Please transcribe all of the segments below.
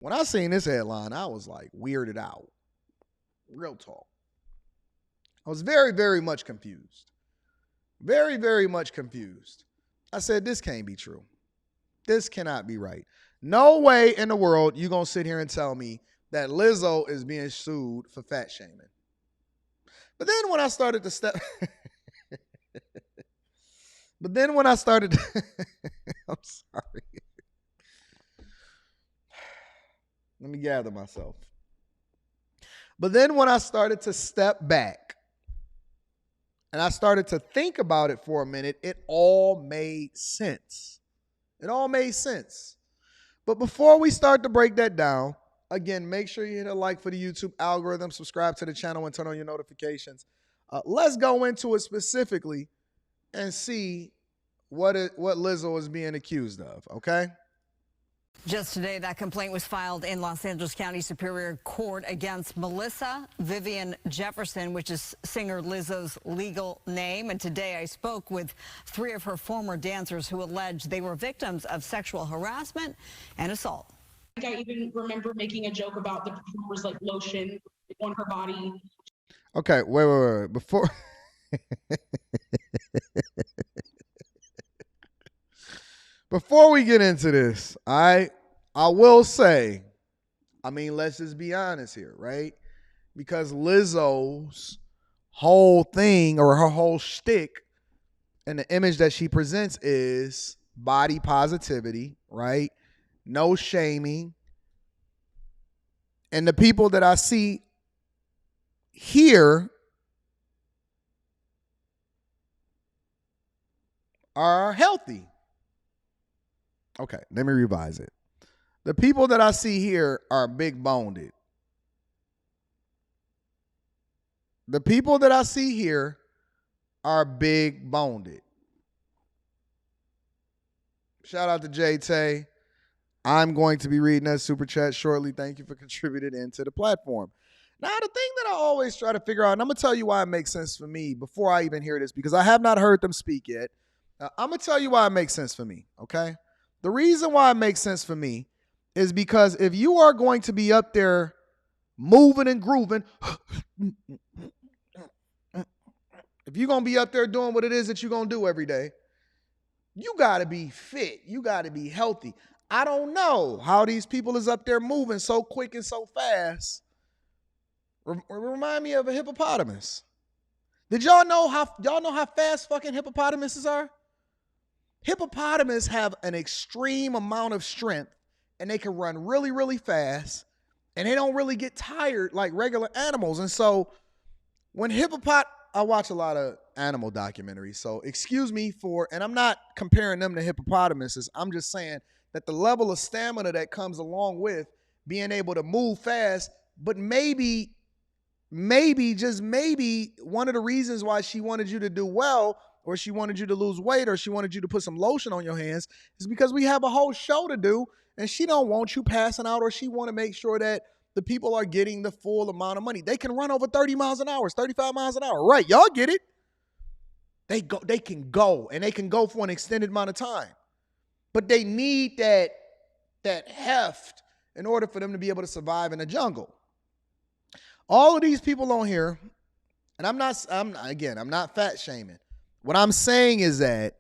When I seen this headline, I was like weirded out. Real talk. I was very, very much confused. Very, very much confused. I said, this can't be true. This cannot be right. No way in the world you gonna sit here and tell me that Lizzo is being sued for fat shaming. But then when I started to step But then when I started I'm sorry. Let me gather myself. But then when I started to step back and I started to think about it for a minute, it all made sense. It all made sense. But before we start to break that down, again, make sure you hit a like for the YouTube algorithm, subscribe to the channel, and turn on your notifications. Let's go into it specifically and see what Lizzo is being accused of, okay? Just today, that complaint was filed in Los Angeles County Superior Court against Melissa Vivian Jefferson, which is singer Lizzo's legal name. And today I spoke with 3 of her former dancers who allege they were victims of sexual harassment and assault. I even remember making a joke about the performer's like lotion on her body. Okay, wait. Before before we get into this, I will say, I mean, let's just be honest here, right? Because Lizzo's whole thing or her whole shtick and the image that she presents is body positivity, right? No shaming. And the people that I see here are healthy. Okay, let me revise it. The people that I see here are big boned. The people that I see here are big boned. Shout out to Jay Tay. I'm going to be reading that super chat shortly. Thank you for contributing into the platform. Now, the thing that I always try to figure out, and I'm going to tell you why it makes sense for me before I even hear this, because I have not heard them speak yet. I'm going to tell you why it makes sense for me, okay? The reason why it makes sense for me is because if you are going to be up there moving and grooving, if you're going to be up there doing what it is that you're going to do every day, you got to be fit. You got to be healthy. I don't know how these people is up there moving so quick and so fast. Remind me of a hippopotamus. Did y'all know how fast fucking hippopotamuses are? Hippopotamus have an extreme amount of strength and they can run really, really fast and they don't really get tired like regular animals. And so when I watch a lot of animal documentaries, so excuse me and I'm not comparing them to hippopotamuses. I'm just saying that the level of stamina that comes along with being able to move fast, but maybe, just maybe one of the reasons why she wanted you to do well or she wanted you to lose weight or she wanted you to put some lotion on your hands is because we have a whole show to do and she don't want you passing out or she want to make sure that the people are getting the full amount of money. They can run over 30 miles an hour, 35 miles an hour. Right, y'all get it. They can go and they can go for an extended amount of time. But they need that heft in order for them to be able to survive in the jungle. All of these people on here, and I'm not fat shaming. What I'm saying is that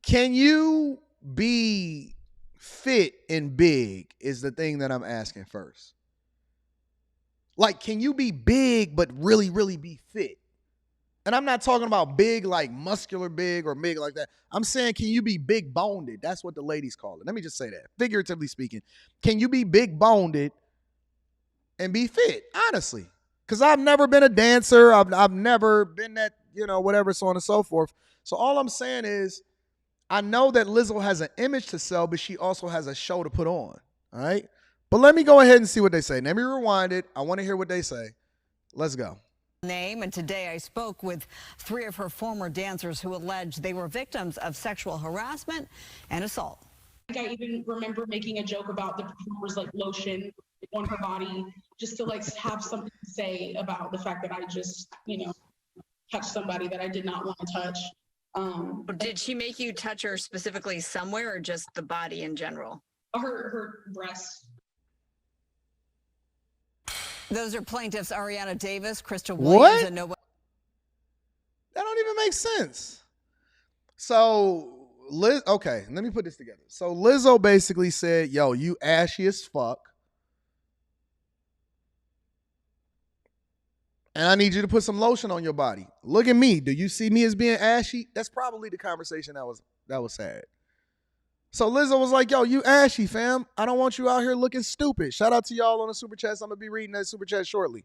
can you be fit and big is the thing that I'm asking first. Like, can you be big but really, really be fit? And I'm not talking about big like muscular big or big like that. I'm saying, can you be big boned? That's what the ladies call it. Let me just say that. Figuratively speaking, can you be big boned and be fit? Honestly, because I've never been a dancer. I've never been that, whatever, so on and so forth. So all I'm saying is, I know that Lizzo has an image to sell, but she also has a show to put on. All right. But let me go ahead and see what they say. Let me rewind it. I want to hear what they say. Let's go. Name. And today I spoke with 3 of her former dancers who allege they were victims of sexual harassment and assault. I even remember making a joke about the performer's like lotion on her body, just to like have something to say about the fact that I just, touched somebody that I did not want to touch. Did she make you touch her specifically somewhere or just the body in general? Her breasts. Those are plaintiffs Ariana Davis, Crystal What? Williams, and Nobel. That don't even make sense. So, okay, let me put this together. So Lizzo basically said, yo, you ashy as fuck. And I need you to put some lotion on your body. Look at me. Do you see me as being ashy? That's probably the conversation that was sad. So Lizzo was like, yo, you ashy, fam. I don't want you out here looking stupid. Shout out to y'all on the super chats. I'm going to be reading that super chat shortly.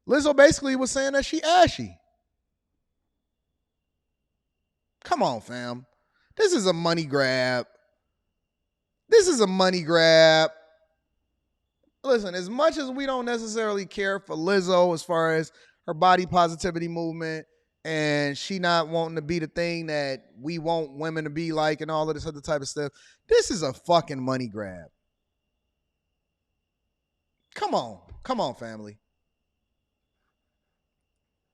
Lizzo basically was saying that she ashy. Come on, fam. This is a money grab. Listen, as much as we don't necessarily care for Lizzo as far as her body positivity movement and she not wanting to be the thing that we want women to be like and all of this other type of stuff, this is a fucking money grab. Come on, family.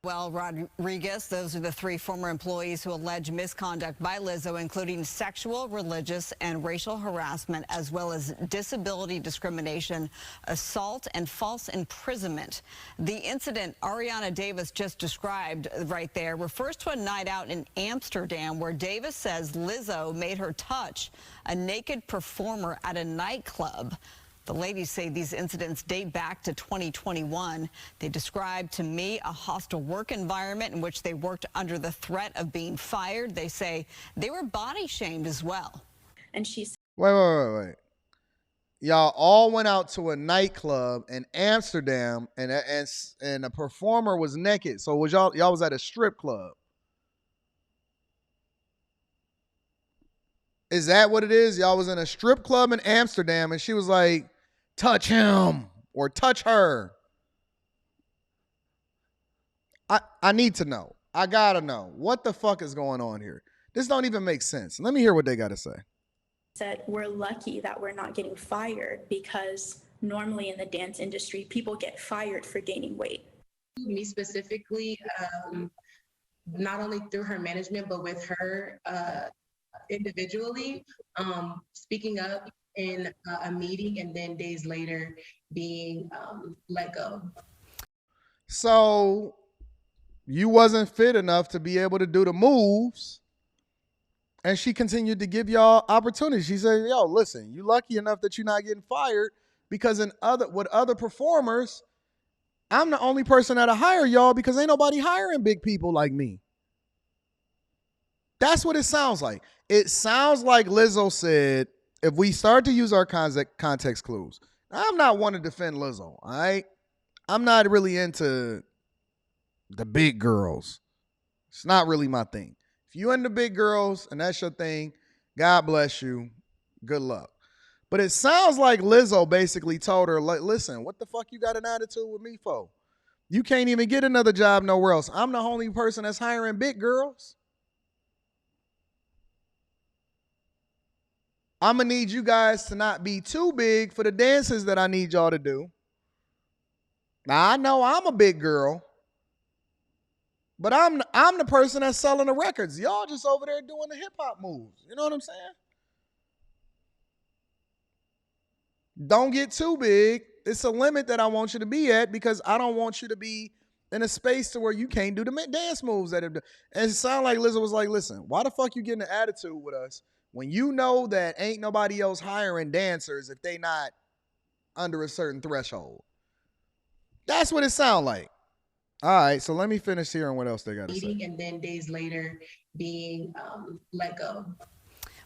Well, Rodriguez, those are the three former employees who allege misconduct by Lizzo, including sexual, religious, and racial harassment, as well as disability discrimination, assault, and false imprisonment. The incident Ariana Davis just described right there refers to a night out in Amsterdam where Davis says Lizzo made her touch a naked performer at a nightclub. The ladies say these incidents date back to 2021. They described to me a hostile work environment in which they worked under the threat of being fired. They say they were body shamed as well. And she said, Wait. Y'all all went out to a nightclub in Amsterdam and a performer was naked. So was y'all was at a strip club? Is that what it is? Y'all was in a strip club in Amsterdam and she was like, touch him or touch her. I need to know. I gotta know. What the fuck is going on here? This don't even make sense. Let me hear what they gotta say. Said, we're lucky that we're not getting fired because normally in the dance industry, people get fired for gaining weight. Me specifically, not only through her management, but with her individually, speaking up in a meeting and then days later being let go. So you wasn't fit enough to be able to do the moves. And she continued to give y'all opportunities. She said, yo, listen, you lucky enough that you're not getting fired because with other performers, I'm the only person that'll hire y'all because ain't nobody hiring big people like me. That's what it sounds like. It sounds like Lizzo said, if we start to use our context clues, I'm not one to defend Lizzo, all right? I'm not really into the big girls. It's not really my thing. If you into big girls and that's your thing, God bless you. Good luck. But it sounds like Lizzo basically told her, like, listen, what the fuck you got an attitude with me for? You can't even get another job nowhere else. I'm the only person that's hiring big girls. I'm going to need you guys to not be too big for the dances that I need y'all to do. Now, I know I'm a big girl, but I'm the person that's selling the records. Y'all just over there doing the hip-hop moves. You know what I'm saying? Don't get too big. It's a limit that I want you to be at because I don't want you to be in a space to where you can't do the dance moves that and it sounded like Lizzo was like, listen, why the fuck you getting an attitude with us when you know that ain't nobody else hiring dancers if they not under a certain threshold? That's what it sound like. All right, so let me finish hearing what else they got to say. And then days later being let go.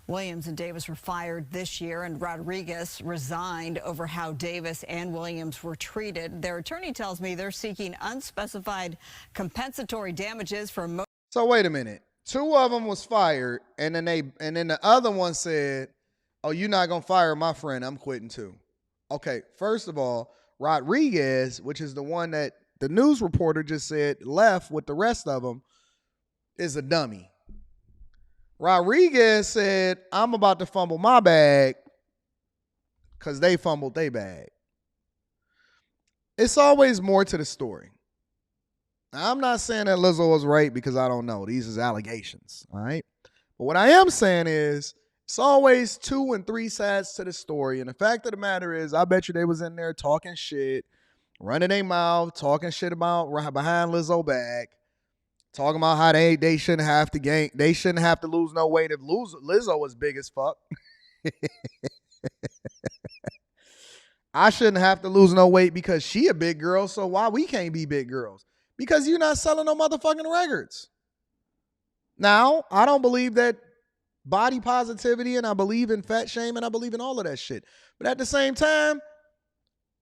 Williams and Davis were fired this year, and Rodriguez resigned over how Davis and Williams were treated. Their attorney tells me they're seeking unspecified compensatory damages for. So wait a minute. Two of them was fired, and then the other one said, "Oh, you're not gonna fire my friend. I'm quitting too." Okay, first of all, Rodriguez, which is the one that the news reporter just said left with the rest of them, is a dummy. Rodriguez said, I'm about to fumble my bag because they fumbled their bag. it's always more to the story. Now, I'm not saying that Lizzo was right because I don't know. These is allegations, all right? But what I am saying is it's always 2 and 3 sides to the story. And the fact of the matter is, I bet you they was in there talking shit, running their mouth, talking shit about behind Lizzo back, talking about how they shouldn't have to gain, they shouldn't have to lose no weight if Lizzo was big as fuck. I shouldn't have to lose no weight because she a big girl, so why we can't be big girls? Because you're not selling no motherfucking records. Now, I don't believe that body positivity, and I believe in fat shame, and I believe in all of that shit. But at the same time,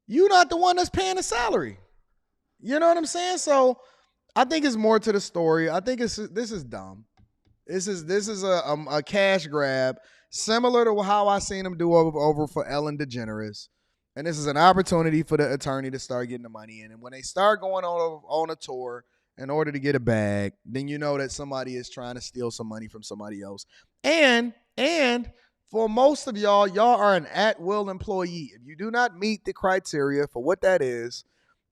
you're not the one that's paying the salary. You know what I'm saying? So I think it's more to the story. I think this is dumb. This is a cash grab, similar to how I seen them do over for Ellen DeGeneres. And this is an opportunity for the attorney to start getting the money in. And when they start going on a tour in order to get a bag, then you know that somebody is trying to steal some money from somebody else. And for most of y'all are an at-will employee. If you do not meet the criteria for what that is,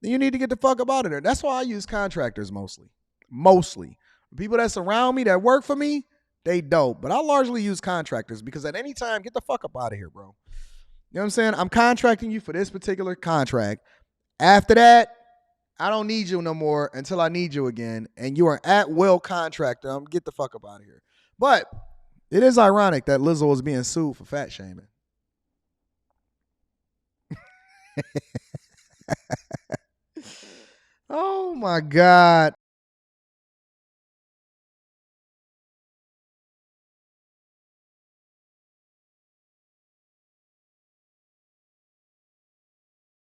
then you need to get the fuck up out of there. That's why I use contractors mostly. Mostly. People that surround me, that work for me, they dope. But I largely use contractors because at any time, get the fuck up out of here, bro. You know what I'm saying? I'm contracting you for this particular contract. After that, I don't need you no more until I need you again. And you are an at-will contractor. Get the fuck up out of here. But it is ironic that Lizzo is being sued for fat shaming. Oh my God.